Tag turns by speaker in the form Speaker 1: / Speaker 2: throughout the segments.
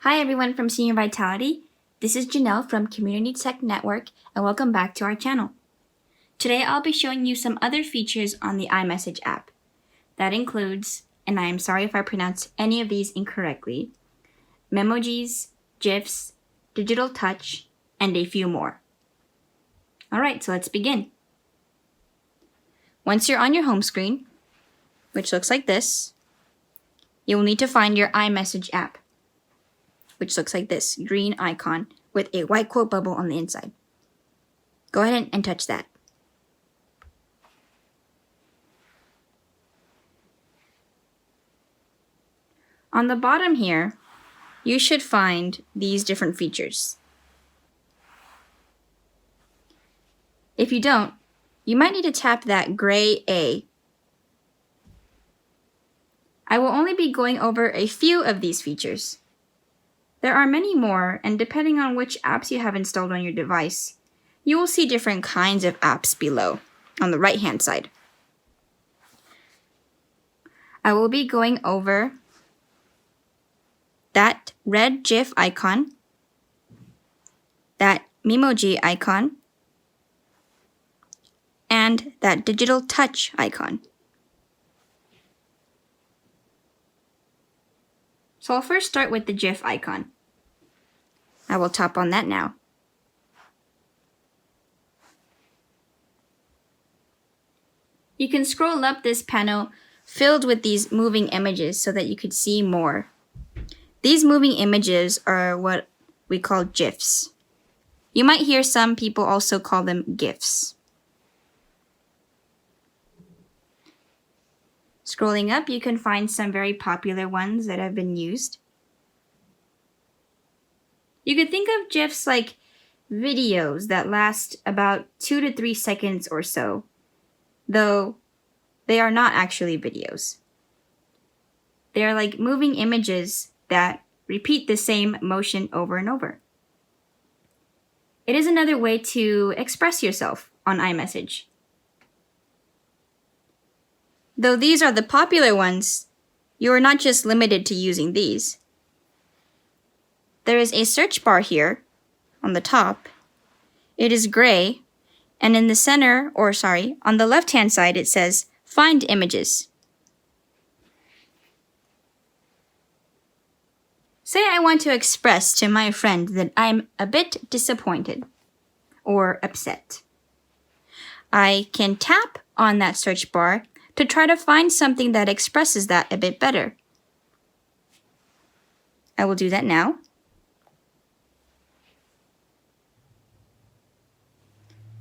Speaker 1: Hi everyone from Senior Vitality. This is Jannell from Community Tech Network and welcome back to our channel. Today I'll be showing you some other features on the iMessage app. That includes, and I am sorry if I pronounced any of these incorrectly, Memojis, Gifs, Digital Touch, and a few more. Alright, so let's begin. Once you're on your home screen, which looks like this, you will need to find your iMessage app, which looks like this green icon with a white quote bubble on the inside. Go ahead and touch that. On the bottom here, you should find these different features. If you don't, you might need to tap that gray A. I will only be going over a few of these features. There are many more, and depending on which apps you have installed on your device, you will see different kinds of apps below on the right-hand side. I will be going over that red GIF icon, that Memoji icon, and that digital touch icon. So I'll first start with the GIF icon. I will tap on that now. You can scroll up this panel filled with these moving images so that you could see more. These moving images are what we call GIFs. You might hear some people also call them Gifs. Scrolling up, you can find some very popular ones that have been used. You could think of GIFs like videos that last about 2 to 3 seconds or so, though they are not actually videos. They are like moving images that repeat the same motion over and over. It is another way to express yourself on iMessage. Though these are the popular ones, you are not just limited to using these. There is a search bar here on the top. It is gray, and in the center, on the left-hand side, it says Find Images. Say I want to express to my friend that I'm a bit disappointed or upset. I can tap on that search bar to try to find something that expresses that a bit better. I will do that now.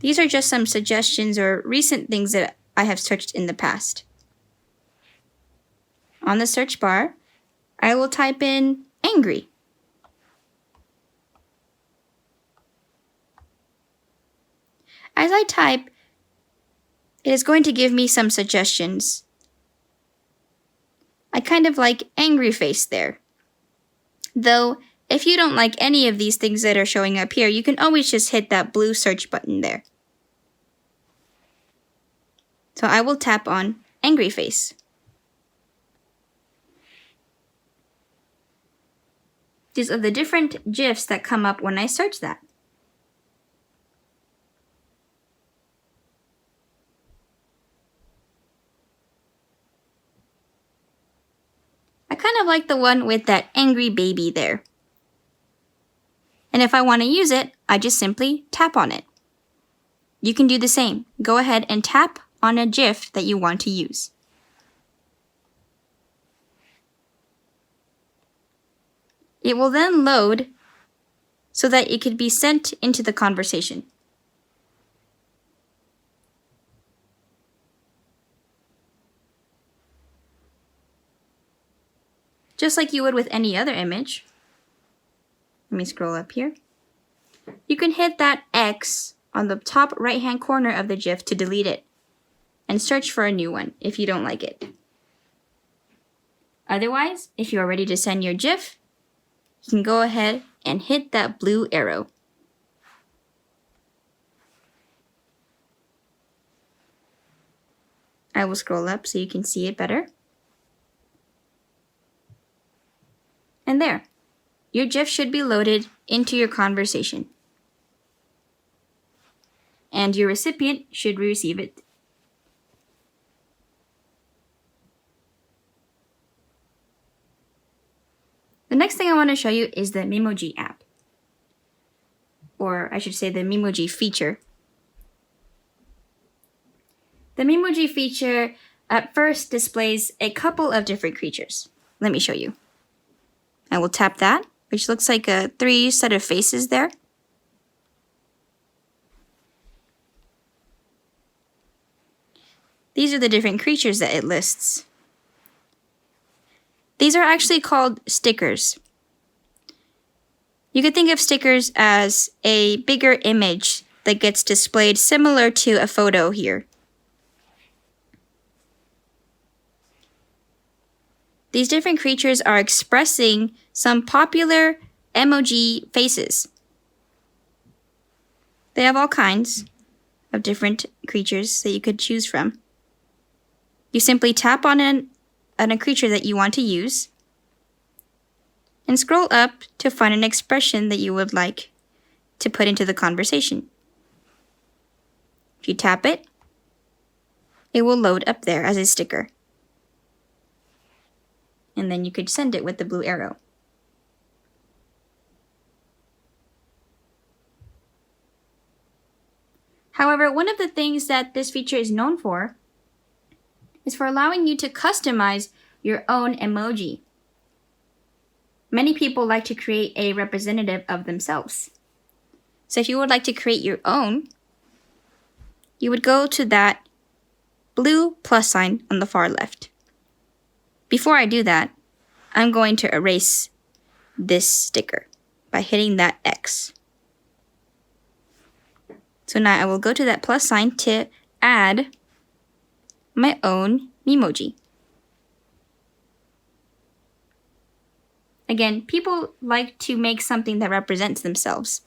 Speaker 1: These are just some suggestions or recent things that I have searched in the past. On the search bar, I will type in angry. As I type, it is going to give me some suggestions. I kind of like angry face there. Though, if you don't like any of these things that are showing up here, you can always just hit that blue search button there. So I will tap on angry face. These are the different GIFs that come up when I search that. I kind of like the one with that angry baby there. And if I want to use it, I just simply tap on it. You can do the same. Go ahead and tap on a GIF that you want to use. It will then load so that it could be sent into the conversation. Just like you would with any other image. Let me scroll up here. You can hit that X on the top right-hand corner of the GIF to delete it and search for a new one if you don't like it. Otherwise, if you are ready to send your GIF, you can go ahead and hit that blue arrow. I will scroll up so you can see it better. And there. your GIF should be loaded into your conversation, and your recipient should receive it. The next thing I want to show you is the Memoji app, or I should say the Memoji feature. The Memoji feature at first displays a couple of different creatures. Let me show you. I will tap that, which looks like a 3 set of faces there. These are the different creatures that it lists. These are actually called stickers. You could think of stickers as a bigger image that gets displayed similar to a photo here. These different creatures are expressing some popular emoji faces. They have all kinds of different creatures that you could choose from. You simply tap on a creature that you want to use and scroll up to find an expression that you would like to put into the conversation. If you tap it, it will load up there as a sticker. And then you could send it with the blue arrow. However, one of the things that this feature is known for is for allowing you to customize your own emoji. Many people like to create a representative of themselves. So if you would like to create your own, you would go to that blue plus sign on the far left. Before I do that, I'm going to erase this sticker by hitting that X. So now I will go to that plus sign to add my own Memoji. Again, people like to make something that represents themselves.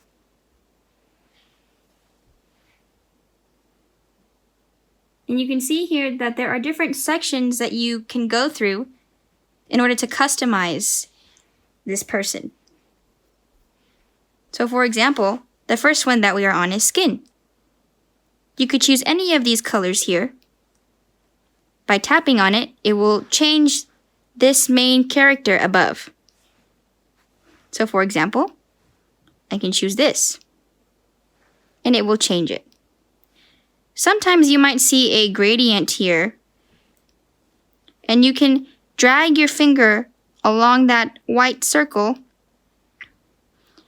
Speaker 1: And you can see here that there are different sections that you can go through in order to customize this person. So for example, the first one that we are on is skin. You could choose any of these colors here. By tapping on it, it will change this main character above. So for example, I can choose this, and it will change it. Sometimes you might see a gradient here, and you can drag your finger along that white circle,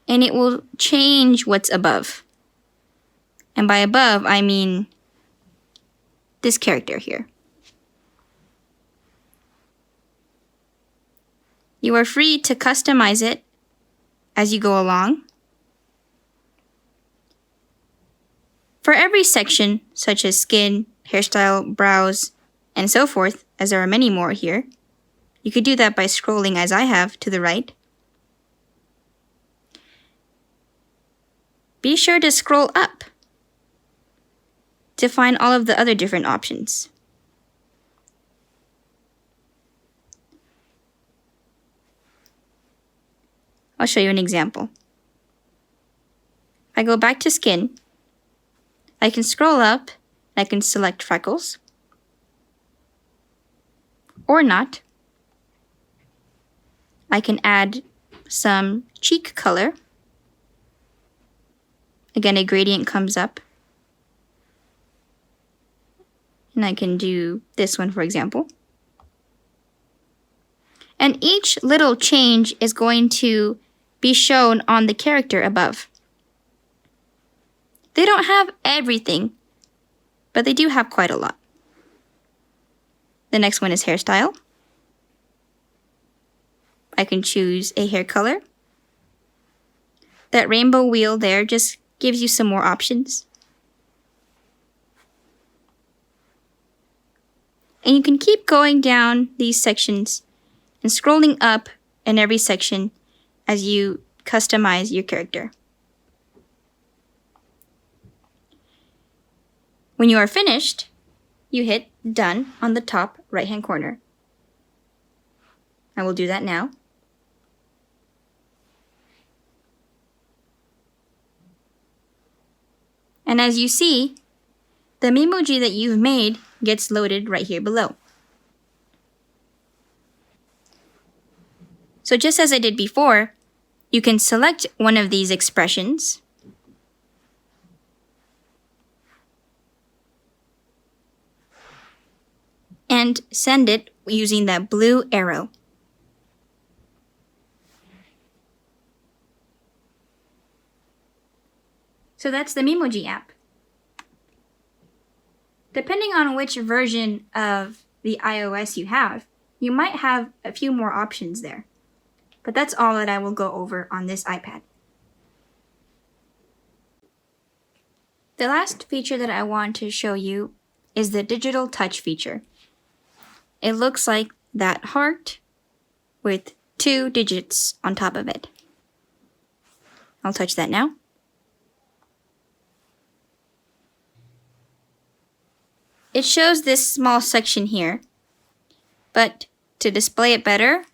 Speaker 1: and it will change what's above. And by above, I mean this character here. You are free to customize it as you go along. For every section, such as skin, hairstyle, brows, and so forth, as there are many more here, you could do that by scrolling, as I have, to the right. Be sure to scroll up to find all of the other different options. I'll show you an example. If I go back to skin, I can scroll up and I can select freckles or not. I can add some cheek color. Again, a gradient comes up. And I can do this one, for example. And each little change is going to be shown on the character above. They don't have everything, but they do have quite a lot. The next one is hairstyle. I can choose a hair color. That rainbow wheel there just gives you some more options. And you can keep going down these sections and scrolling up in every section as you customize your character. When you are finished, you hit Done on the top right-hand corner. I will do that now. And as you see, the Memoji that you've made gets loaded right here below. So just as I did before, you can select one of these expressions and send it using that blue arrow. So that's the Memoji app. Depending on which version of the iOS you have, you might have a few more options there. But that's all that I will go over on this iPad. The last feature that I want to show you is the digital touch feature. It looks like that heart with 2 digits on top of it. I'll touch that now. It shows this small section here, but to display it better,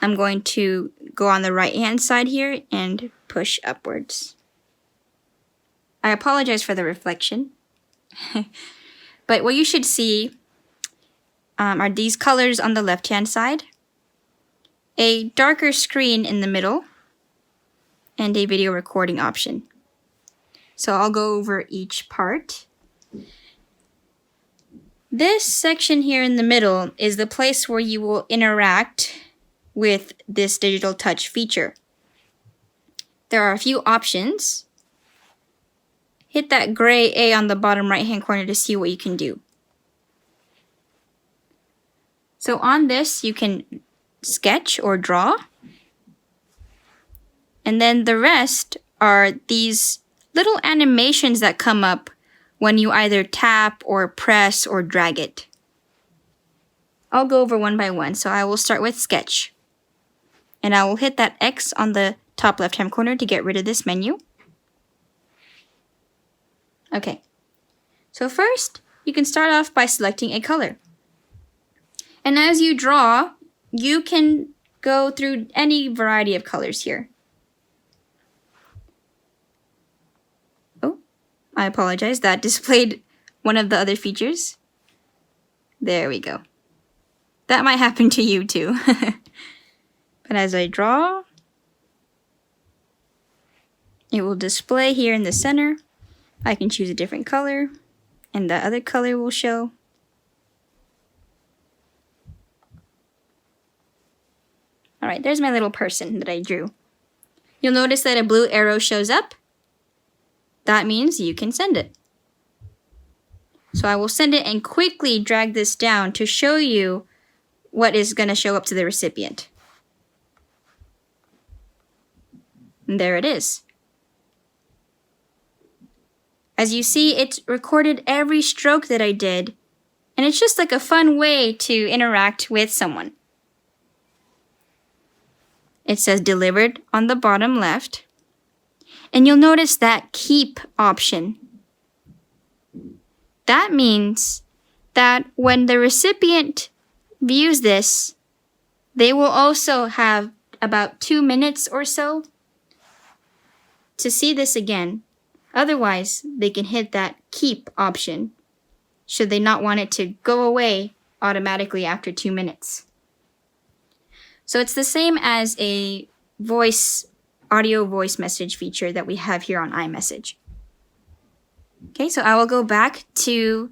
Speaker 1: I'm going to go on the right-hand side here and push upwards. I apologize for the reflection, but what you should see are these colors on the left-hand side, a darker screen in the middle, and a video recording option. So I'll go over each part. This section here in the middle is the place where you will interact with this digital touch feature. There are a few options. Hit that gray A on the bottom right-hand corner to see what you can do. So on this, you can sketch or draw. And then the rest are these little animations that come up when you either tap or press or drag it. I'll go over one by one, so I will start with sketch. And I will hit that X on the top left-hand corner to get rid of this menu. Okay, so first, you can start off by selecting a color. And as you draw, you can go through any variety of colors here. I apologize, that displayed one of the other features. There we go. That might happen to you too. But as I draw, it will display here in the center. I can choose a different color, and the other color will show. Alright, there's my little person that I drew. You'll notice that a blue arrow shows up. That means you can send it. So I will send it and quickly drag this down to show you what is going to show up to the recipient. And there it is. As you see, it's recorded every stroke that I did, and it's just like a fun way to interact with someone. It says delivered on the bottom left. And you'll notice that keep option. That means that when the recipient views this, they will also have about 2 minutes or so to see this again. Otherwise, they can hit that keep option should they not want it to go away automatically after 2 minutes. So it's the same as a audio voice message feature that we have here on iMessage. Okay, so I will go back to,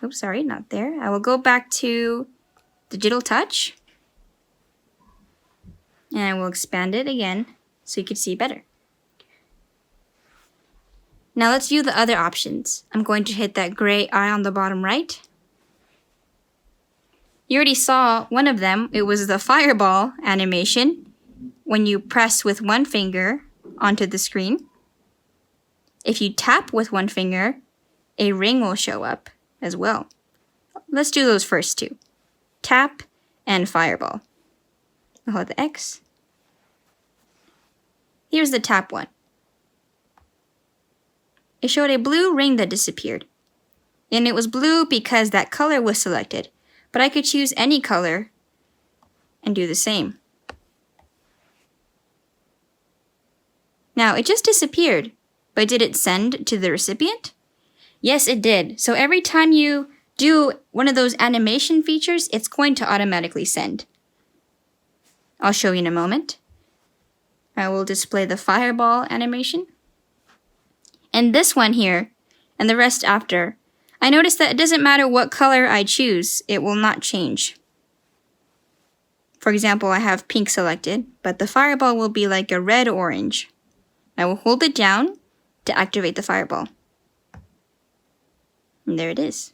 Speaker 1: oops, sorry, not there. I will go back to Digital Touch, and I will expand it again so you can see better. Now let's view the other options. I'm going to hit that gray eye on the bottom right. You already saw one of them. It was the fireball animation when you press with one finger onto the screen. If you tap with one finger, a ring will show up as well. Let's do those first two. Tap and fireball. I'll hold the X. Here's the tap one. It showed a blue ring that disappeared. And it was blue because that color was selected. But I could choose any color and do the same. Now, it just disappeared, but did it send to the recipient? Yes, it did. So every time you do one of those animation features, it's going to automatically send. I'll show you in a moment. I will display the fireball animation. And this one here, and the rest after, I noticed that it doesn't matter what color I choose, it will not change. For example, I have pink selected, but the fireball will be like a red-orange. I will hold it down to activate the fireball. And there it is.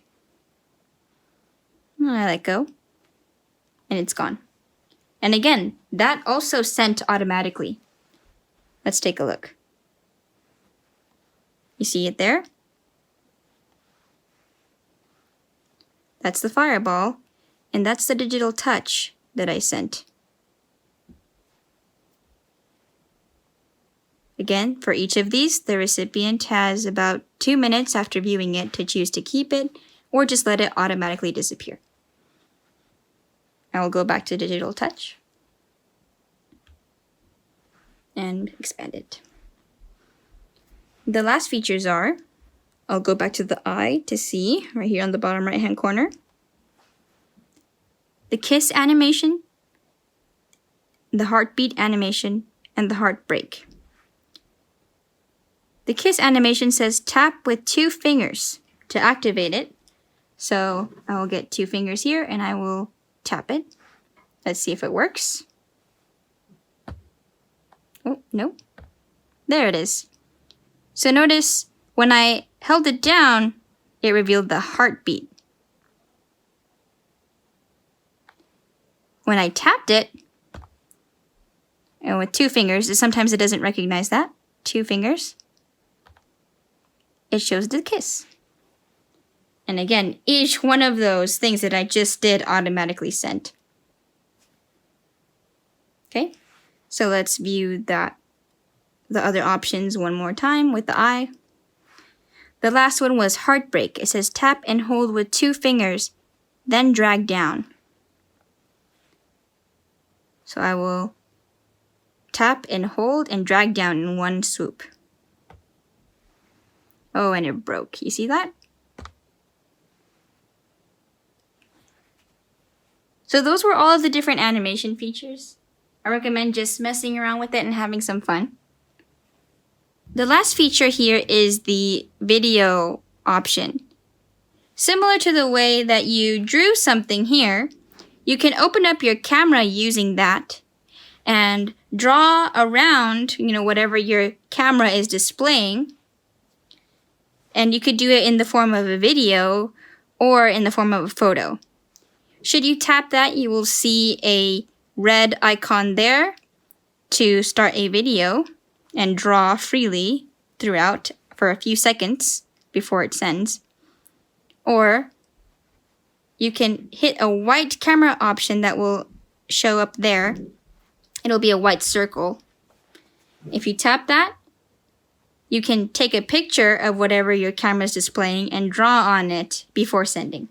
Speaker 1: And I let go, and it's gone. And again, that also sent automatically. Let's take a look. You see it there? That's the fireball, and that's the digital touch that I sent. Again, for each of these, the recipient has about 2 minutes after viewing it to choose to keep it or just let it automatically disappear. I will go back to digital touch and expand it. The last features are, I'll go back to the eye to see, right here on the bottom right hand corner, the kiss animation, the heartbeat animation, and the heartbreak. The kiss animation says tap with 2 fingers to activate it. So I will get 2 fingers here and I will tap it. Let's see if it works. Oh, no. There it is. So notice when I held it down, it revealed the heartbeat. When I tapped it, and with 2 fingers, sometimes it doesn't recognize that, 2 fingers, it shows the kiss. And again, each one of those things that I just did automatically sent. Okay, so let's view the other options one more time with the eye. The last one was heartbreak. It says tap and hold with 2 fingers, then drag down. So I will tap and hold and drag down in one swoop. Oh, and it broke. You see that? So those were all of the different animation features. I recommend just messing around with it and having some fun. The last feature here is the video option. Similar to the way that you drew something here, you can open up your camera using that and draw around, whatever your camera is displaying. And you could do it in the form of a video or in the form of a photo. Should you tap that, you will see a red icon there to start a video and draw freely throughout for a few seconds before it sends. Or you can hit a white camera option that will show up there. It'll be a white circle. If you tap that, you can take a picture of whatever your camera is displaying and draw on it before sending.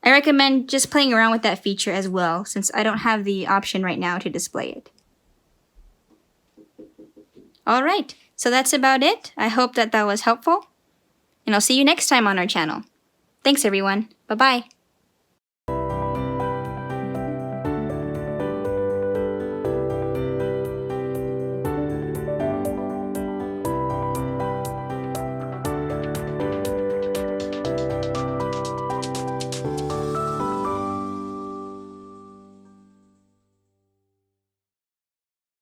Speaker 1: I recommend just playing around with that feature as well, since I don't have the option right now to display it. Alright, so that's about it. I hope that was helpful, and I'll see you next time on our channel. Thanks everyone. Bye-bye.